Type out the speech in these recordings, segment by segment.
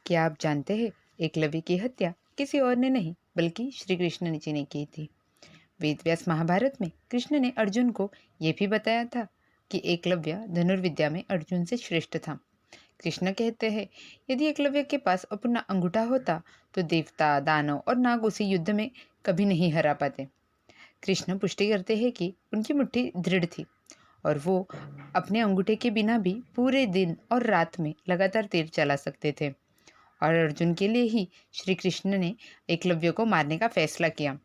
क्या आप जानते हैं, एकलव्य की हत्या किसी और ने नहीं बल्कि श्री कृष्ण जी ने की थी। वेद व्यास महाभारत में कृष्ण ने अर्जुन को यह भी बताया था कि एकलव्य धनुर्विद्या में अर्जुन से श्रेष्ठ था। कृष्ण कहते हैं, यदि एकलव्य के पास अपना अंगूठा होता तो देवता, दानव और नाग उसे युद्ध में कभी नहीं हरा पाते। कृष्ण पुष्टि करते हैं कि उनकी मुट्ठी दृढ़ थी और वो अपने अंगूठे के बिना भी पूरे दिन और रात में लगातार तीर चला सकते थे। और अर्जुन के लिए ही श्री कृष्ण ने एकलव्य को मारने का फैसला किया।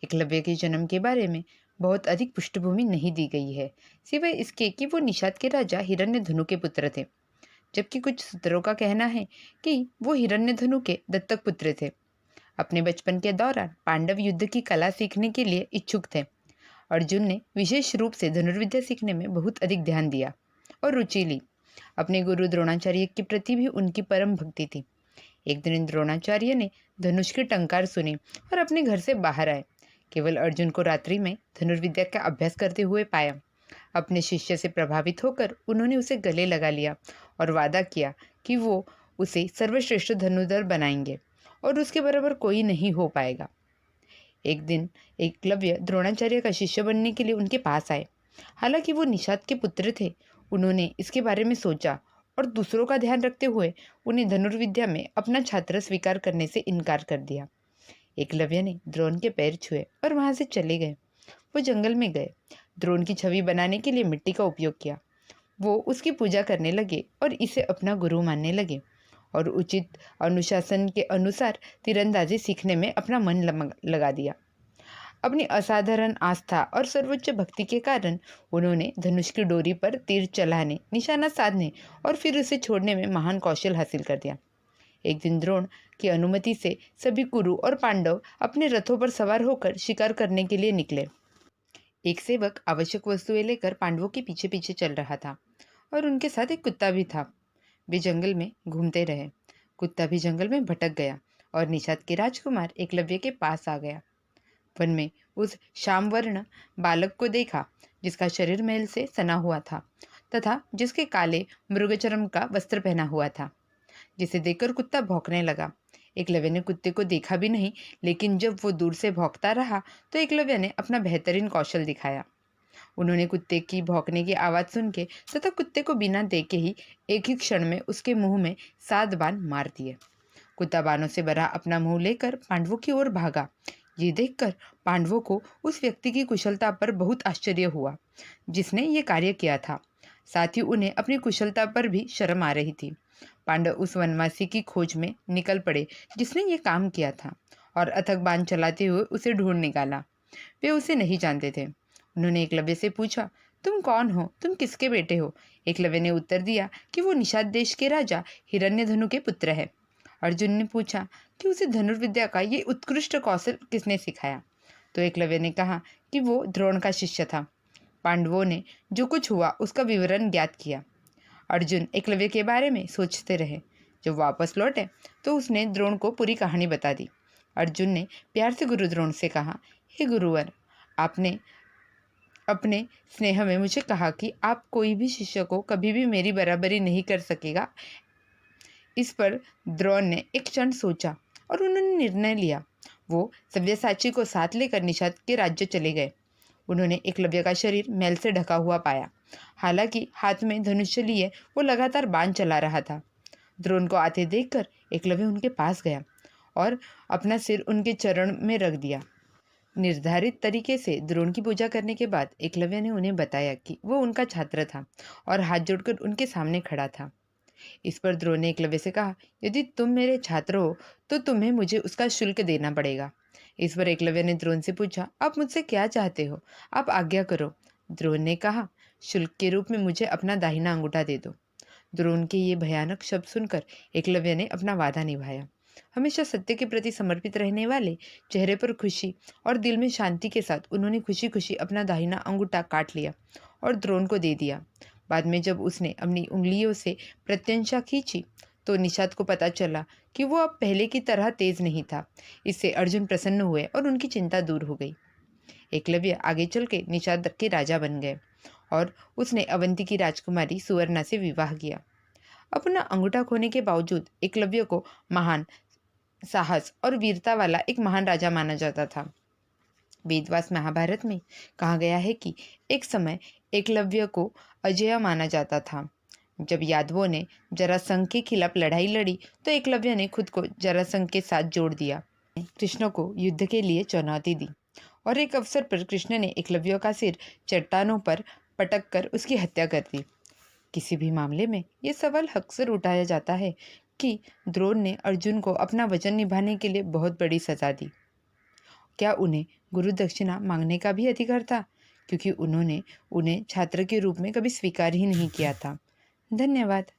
एकलव्य के जन्म के बारे में बहुत अधिक पृष्ठभूमि नहीं दी गई है, सिवाय इसके कि वो निषाद के राजा हिरण्यधनु के पुत्र थे। जबकि कुछ सूत्रों का कहना है कि वो हिरण्यधनु के दत्तक पुत्र थे। अपने बचपन के दौरान पांडव युद्ध की कला सीखने के लिए इच्छुक थे। अर्जुन ने विशेष रूप से धनुर्विद्या सीखने में बहुत अधिक ध्यान दिया और रुचि ली। अपने गुरु द्रोणाचार्य के प्रति भी उनकी परम भक्ति थी। एक दिन द्रोणाचार्य ने धनुष की टंकार सुनी और अपने घर से बाहर आए। केवल अर्जुन को रात्रि में धनुर्विद्या का अभ्यास करते हुए पाया। अपने शिष्य से प्रभावित होकर उन्होंने उसे गले लगा लिया और वादा किया कि वो उसे सर्वश्रेष्ठ धनुर्धर बनाएंगे और उसके बराबर कोई नहीं हो पाएगा। एक दिन एकलव्य द्रोणाचार्य का शिष्य बनने के लिए उनके पास आए। हालांकि वो निषाद के पुत्र थे, उन्होंने इसके बारे में सोचा और दूसरों का ध्यान रखते हुए उन्हें धनुर्विद्या में अपना छात्र स्वीकार करने से इनकार कर दिया। एकलव्य ने द्रोण के पैर छुए और वहां से चले गए। वो जंगल में गए। द्रोण की छवि बनाने के लिए मिट्टी का उपयोग किया। वो उसकी पूजा करने लगे और इसे अपना गुरु मानने लगे और उचित अनुशासन के अनुसार तीरंदाजी सीखने में अपना मन लगा दिया। अपनी असाधारण आस्था और सर्वोच्च भक्ति के कारण उन्होंने धनुष की डोरी पर तीर चलाने, निशाना साधने और फिर उसे छोड़ने में महान कौशल हासिल कर दिया। एक दिन द्रोण की अनुमति से सभी कुरु और पांडव अपने रथों पर सवार होकर शिकार करने के लिए निकले। एक सेवक आवश्यक वस्तुएं लेकर पांडवों के पीछे पीछे चल रहा था और उनके साथ एक कुत्ता भी था। वे जंगल में घूमते रहे। कुत्ता भी जंगल में भटक गया और निषाद के राजकुमार एकलव्य के पास आ गया। वन में उस श्यामवर्ण बालक को देखा जिसका शरीर मैल से सना हुआ था तथा जिसके काले मृगचर्म का वस्त्र पहना हुआ था, जिसे देखकर कुत्ता भौंकने लगा। एकलव्य ने कुत्ते को देखा भी नहीं, लेकिन जब वो दूर से भौंकता रहा तो एकलव्य ने अपना बेहतरीन कौशल दिखाया। उन्होंने कुत्ते की भौंकने की आवाज सुन के तथा कुत्ते को बिना देखे ही एक ही क्षण में उसके मुंह में 7 बाण मार दिए। कुत्ता बाणों से भरा अपना मुंह लेकर पांडवों की ओर भागा। ये देखकर पांडवों को उस व्यक्ति की कुशलता पर बहुत आश्चर्य हुआ जिसने ये कार्य किया था। साथ ही उन्हें अपनी कुशलता पर भी शर्म आ रही थी। पांडव उस वनवासी की खोज में निकल पड़े जिसने ये काम किया था और अथक बाण चलाते हुए उसे ढूंढ निकाला। वे उसे नहीं जानते थे। उन्होंने एकलव्य से पूछा, तुम कौन हो? तुम किसके बेटे हो? एकलव्य ने उत्तर दिया कि वो निषाद देश के राजा हिरण्यधनु के पुत्र है। अर्जुन ने पूछा कि उसे धनुर्विद्या का ये उत्कृष्ट कौशल किसने सिखाया? तो एकलव्य ने कहा कि वो द्रोण का शिष्य था। पांडवों ने जो कुछ हुआ उसका विवरण ज्ञात किया। अर्जुन एकलव्य के बारे में सोचते रहे। जब वापस लौटे तो उसने द्रोण को पूरी कहानी बता दी। अर्जुन ने प्यार से गुरु द्रोण से कहा, हे गुरुवर, आपने अपने स्नेह में मुझे कहा कि आप कोई भी शिष्य को कभी भी मेरी बराबरी नहीं कर सकेगा। इस पर द्रोण ने एक क्षण सोचा और उन्होंने निर्णय लिया। वो सव्यसाची को साथ लेकर निषाद के राज्य चले गए। उन्होंने एकलव्य का शरीर मैल से ढका हुआ पाया। हालांकि हाथ में धनुष्य लिए वो लगातार बाण चला रहा था। द्रोण को आते देखकर एकलव्य उनके पास गया और अपना सिर उनके चरण में रख दिया। निर्धारित तरीके से द्रोण की पूजा करने के बाद एकलव्य ने उन्हें बताया कि वो उनका छात्र था और हाथ जोड़कर उनके सामने खड़ा था। इस पर द्रोण ने एकलव्य से कहा, यदि तुम मेरे छात्र हो तो तुम्हें मुझे उसका शुल्क देना पड़ेगा। इस पर एकलव्य ने द्रोण से पूछा, आप मुझसे क्या चाहते हो? आप आज्ञा करो। द्रोण ने कहा, शुल्क के रूप में मुझे अपना दाहिना अंगूठा दे दो। द्रोण के ये भयानक शब्द सुनकर एकलव्य ने अपना वादा निभाया। हमेशा सत्य के प्रति समर्पित रहने वाले चेहरे पर खुशी और दिल में शांति के साथ उन्होंने खुशी खुशी अपना दाहिना अंगूठा काट लिया और द्रोण को दे दिया। बाद में जब उसने अपनी उंगलियों से प्रत्यंशा खींची तो निषाद को पता चला कि वो अब पहले की तरह तेज नहीं था। इससे अर्जुन प्रसन्न हुए और उनकी चिंता दूर हो गई। एकलव्य आगे चल के निषाद के राजा बन गए और उसने अवंती की राजकुमारी सुवर्णा से विवाह किया। अपना अंगूठा खोने के बावजूद एकलव्य को महान साहस और वीरता वाला एक महान राजा माना जाता था। वेदव्यास महाभारत में कहा गया है कि एक समय एकलव्य को अजेय माना जाता था। जब यादवों ने जरासंध के खिलाफ लड़ाई लड़ी तो एकलव्य ने खुद को जरासंध के साथ जोड़ दिया। कृष्ण को युद्ध के लिए चुनौती दी और एक अवसर पर कृष्ण ने एकलव्य का सिर चट्टानों पर पटक कर उसकी हत्या कर दी। किसी भी मामले में ये सवाल अक्सर उठाया जाता है कि द्रोण ने अर्जुन को अपना वचन निभाने के लिए बहुत बड़ी सजा दी। क्या उन्हें गुरु दक्षिणा मांगने का भी अधिकार था, क्योंकि उन्होंने उन्हें छात्र के रूप में कभी स्वीकार ही नहीं किया था। धन्यवाद।